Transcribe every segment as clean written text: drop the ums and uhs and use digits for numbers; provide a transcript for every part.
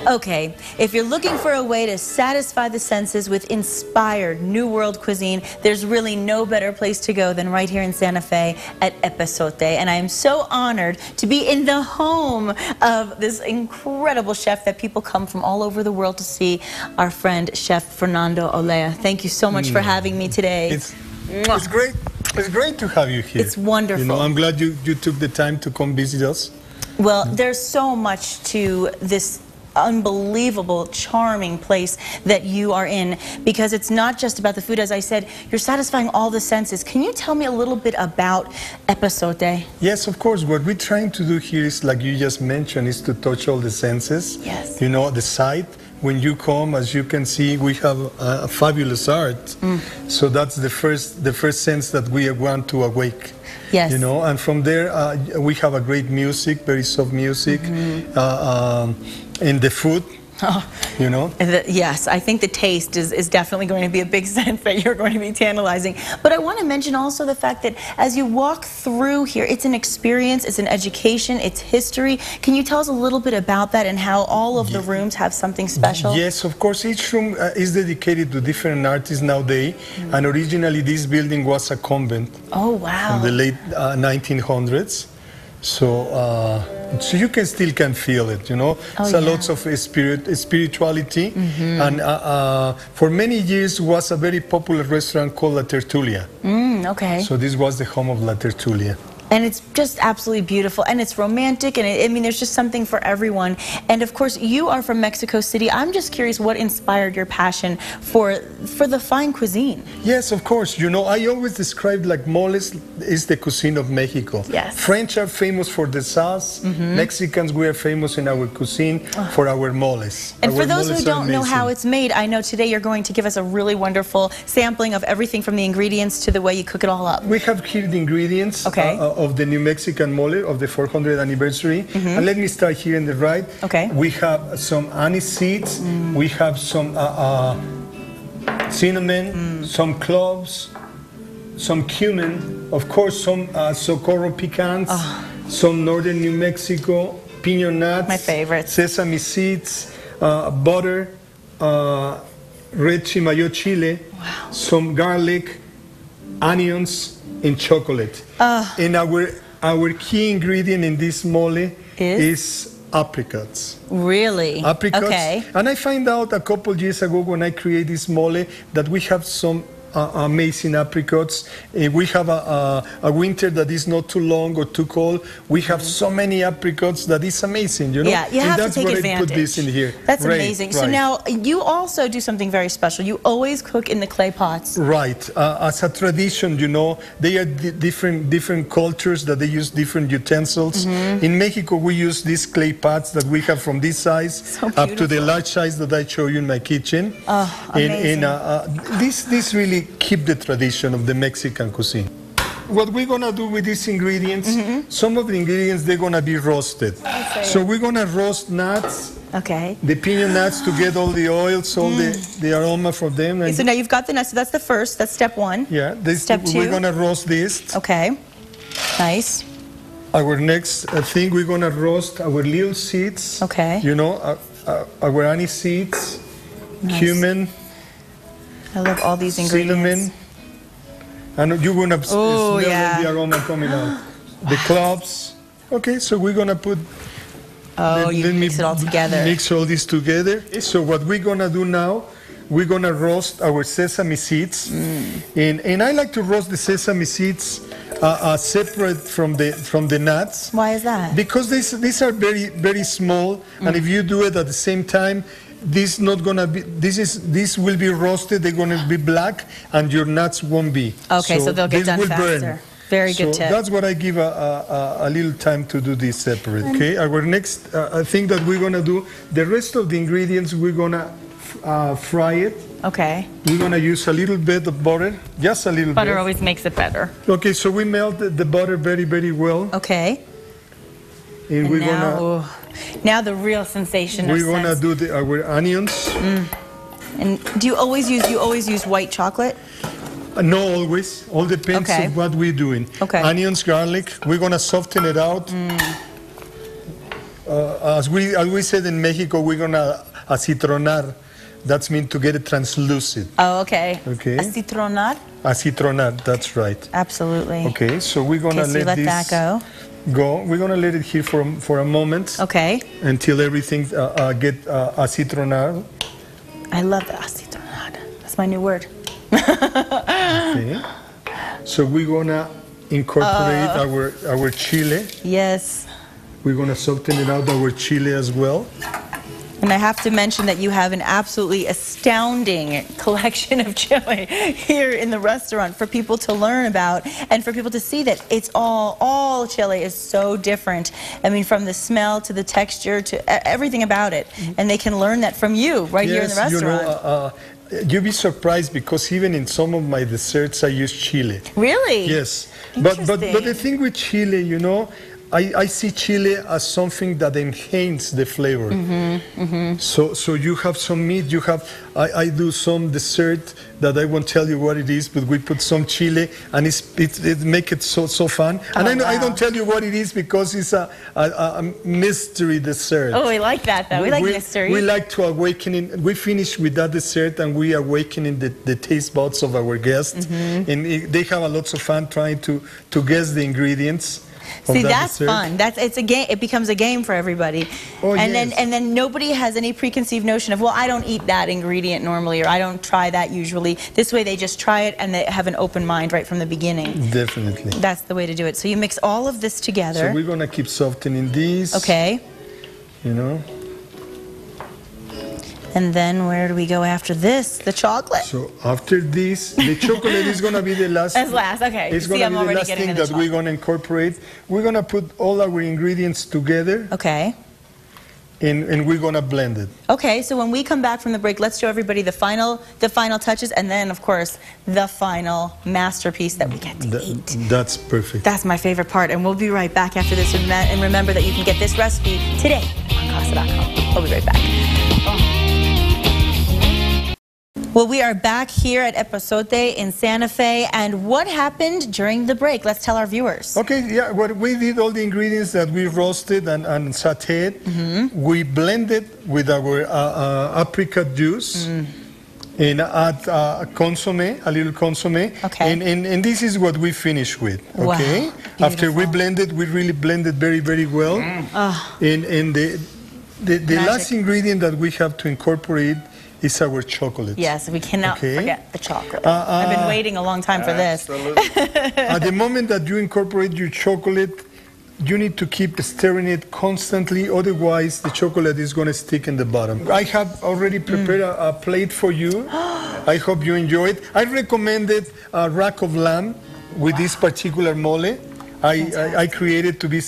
Okay, if you're looking for a way to satisfy the senses with inspired New World cuisine, there's really no better place to go than right here in Santa Fe at Epazote. And I am so honored to be in the home of this incredible chef that people come from all over the world to see, our friend Chef Fernando Olea. Thank you so much for having me today. It's great. It's great to have you here. It's wonderful. You know, I'm glad you took the time to come visit us. Well, there's so much to this unbelievable, charming place that you are in, because it's not just about the food. As I said, you're satisfying all the senses. Can you tell me a little bit about Epazote? Yes, of course. What we're trying to do here is, like you just mentioned, is to touch all the senses. Yes. You know, the sight. When you come, as you can see, we have a fabulous art. So that's the first sense that we want to awake. Yes. You know, and from there we have a great music, very soft music, and the food. You know? Yes, I think the taste is definitely going to be a big sense that you're going to be tantalizing. But I want to mention also the fact that as you walk through here, it's an experience, it's an education, it's history. Can you tell us a little bit about that and how all of the rooms have something special? Yes, of course. Each room is dedicated to different artists nowadays. And originally this building was a convent. Oh, wow. In the late 1900s. So you can feel it, you know. So lots of spirituality, and for many years was a very popular restaurant called La Tertulia. Okay. So this was the home of La Tertulia. And it's just absolutely beautiful, and it's romantic, and I mean, there's just something for everyone. And of course, you are from Mexico City. I'm just curious what inspired your passion for the fine cuisine. Yes, of course. You know, I always describe like moles is the cuisine of Mexico. Yes. French are famous for the sauce. Mexicans, we are famous in our cuisine for our moles. And for those who don't know how it's made, I know today you're going to give us a really wonderful sampling of everything from the ingredients to the way you cook it all up. We have here the ingredients. Okay. Of the New Mexican mole of the 400th anniversary. And let me start here in the right. Okay. We have some anise seeds. We have some cinnamon, some cloves, some cumin, of course some socorro pecans, some northern New Mexico, piña nuts, my favorite, sesame seeds, butter, red chimayo chile, some garlic, onions, and chocolate. And our key ingredient in this mole is apricots. Really? Apricots. Okay. And I find out a couple years ago when I create this mole that we have some amazing apricots. We have a winter that is not too long or too cold. We have so many apricots that is amazing, you know? Yeah, you have to take advantage. I put this in here. That's amazing. So now, you also do something very special. You always cook in the clay pots. Right. As a tradition, you know, they are different cultures that they use different utensils. In Mexico, we use these clay pots that we have from this size up to the large size that I show you in my kitchen. Oh, amazing. And this really keep the tradition of the Mexican cuisine. What we're gonna do with these ingredients, some of the ingredients, they're gonna be roasted. So we're gonna roast nuts. Okay. The piña nuts to get all the oils, all the aroma from them. And so now you've got the nuts, so that's the first, that's step one. Yeah, step two. We're gonna roast this. Okay, nice. Our next thing, we're gonna roast our little seeds. Okay. You know, our anise seeds, cumin. I love all these ingredients. Cinnamon. And you're going to smell the aroma coming out. The cloves. Okay, so we're going to put... you mix it all together. Mix all this together. So what we're going to do now, we're going to roast our sesame seeds. And I like to roast the sesame seeds separate from the nuts. Why is that? Because these are very, very small. And if you do it at the same time, this will be roasted, they're going to be black, and your nuts won't be. Okay, so they'll get done faster. Burn. Very good tip. That's what I give a little time to do this separate, okay? Our next thing that we're going to do, the rest of the ingredients, we're going to fry it. Okay. We're going to use a little bit of butter, just a little bit. Butter always makes it better. Okay, so we melt the butter very, very well. Okay. And we're going to... Now the real sensation. We're gonna do our onions. And do you always use white chocolate? No, always. All depends on what we're doing. Okay. Onions, garlic. We're gonna soften it out. as we said in Mexico, we're gonna acitronar. That's mean to get it translucent. Oh, okay. Okay. Acitronar? Acitronar, that's right. Absolutely. Okay, so we're gonna Okay, so let let that go. We're gonna let it here for a moment. Okay. Until everything get acitronar. I love the acitronar. That's my new word. Okay. So we're gonna incorporate our chile. Yes. We're gonna soften it out, our chile as well. And I have to mention that you have an absolutely astounding collection of chili here in the restaurant for people to learn about and for people to see that it's all chili is so different. I mean, from the smell to the texture to everything about it. And they can learn that from you right here in the restaurant. You know, you'll be surprised because even in some of my desserts I use chili. Really? Yes. But the thing with chili, you know, I see chili as something that enhances the flavor. So you have some meat, you have, I do some dessert that I won't tell you what it is, but we put some chili and it make it so fun. And I don't tell you what it is because it's a mystery dessert. Oh, we like that though. We like mystery. We like to awaken, we finish with that dessert and we awaken the taste buds of our guests. And they have a lot of fun trying to guess the ingredients. See, that's fun. It's a game. It becomes a game for everybody. Oh, and yes. then nobody has any preconceived notion of, well, I don't eat that ingredient normally, or I don't try that usually. This way, they just try it and they have an open mind right from the beginning. Definitely. That's the way to do it. So you mix all of this together. So we're gonna keep softening these. Okay. You know. And then where do we go after this? The chocolate? So after this, the chocolate is going to be the last. That's last, okay. It's going to be the last thing that we're going to incorporate. We're going to put all our ingredients together. Okay. And we're going to blend it. Okay, so when we come back from the break, let's show everybody the final touches, and then, of course, the final masterpiece that we get to eat. That's perfect. That's my favorite part, and we'll be right back after this. And remember that you can get this recipe today on Casa.com. We'll be right back. Well, we are back here at Epazote in Santa Fe, and what happened during the break? Let's tell our viewers. Okay, yeah, well, we did all the ingredients that we roasted and sauteed. We blended with our apricot juice and add consomme, a little consomme. Okay. And this is what we finished with, okay? Wow, after we blended, we really blended very, very well. And the last ingredient that we have to incorporate is our chocolate. Yes, we cannot forget the chocolate. I've been waiting a long time for this. At the moment that you incorporate your chocolate, you need to keep stirring it constantly, otherwise the chocolate is going to stick in the bottom. I have already prepared a plate for you. I hope you enjoy it. I recommended a rack of lamb with this particular mole. I created to be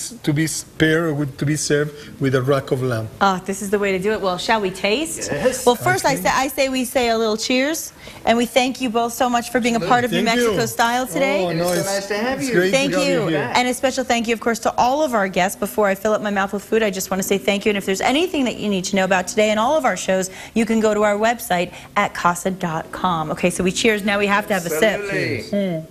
paired with, to be served with a rack of lamb. Oh, this is the way to do it. Well, shall we taste? Yes. Well, first we say a little cheers, and we thank you both so much for being a part of New Mexico Style today. Oh, no, it's so nice to have you. Great Thank to have you. here. And a special thank you, of course, to all of our guests. Before I fill up my mouth with food, I just want to say thank you. And if there's anything that you need to know about today and all of our shows, you can go to our website at casa.com. Okay, so we cheers. Now we have to have a sip. Absolutely.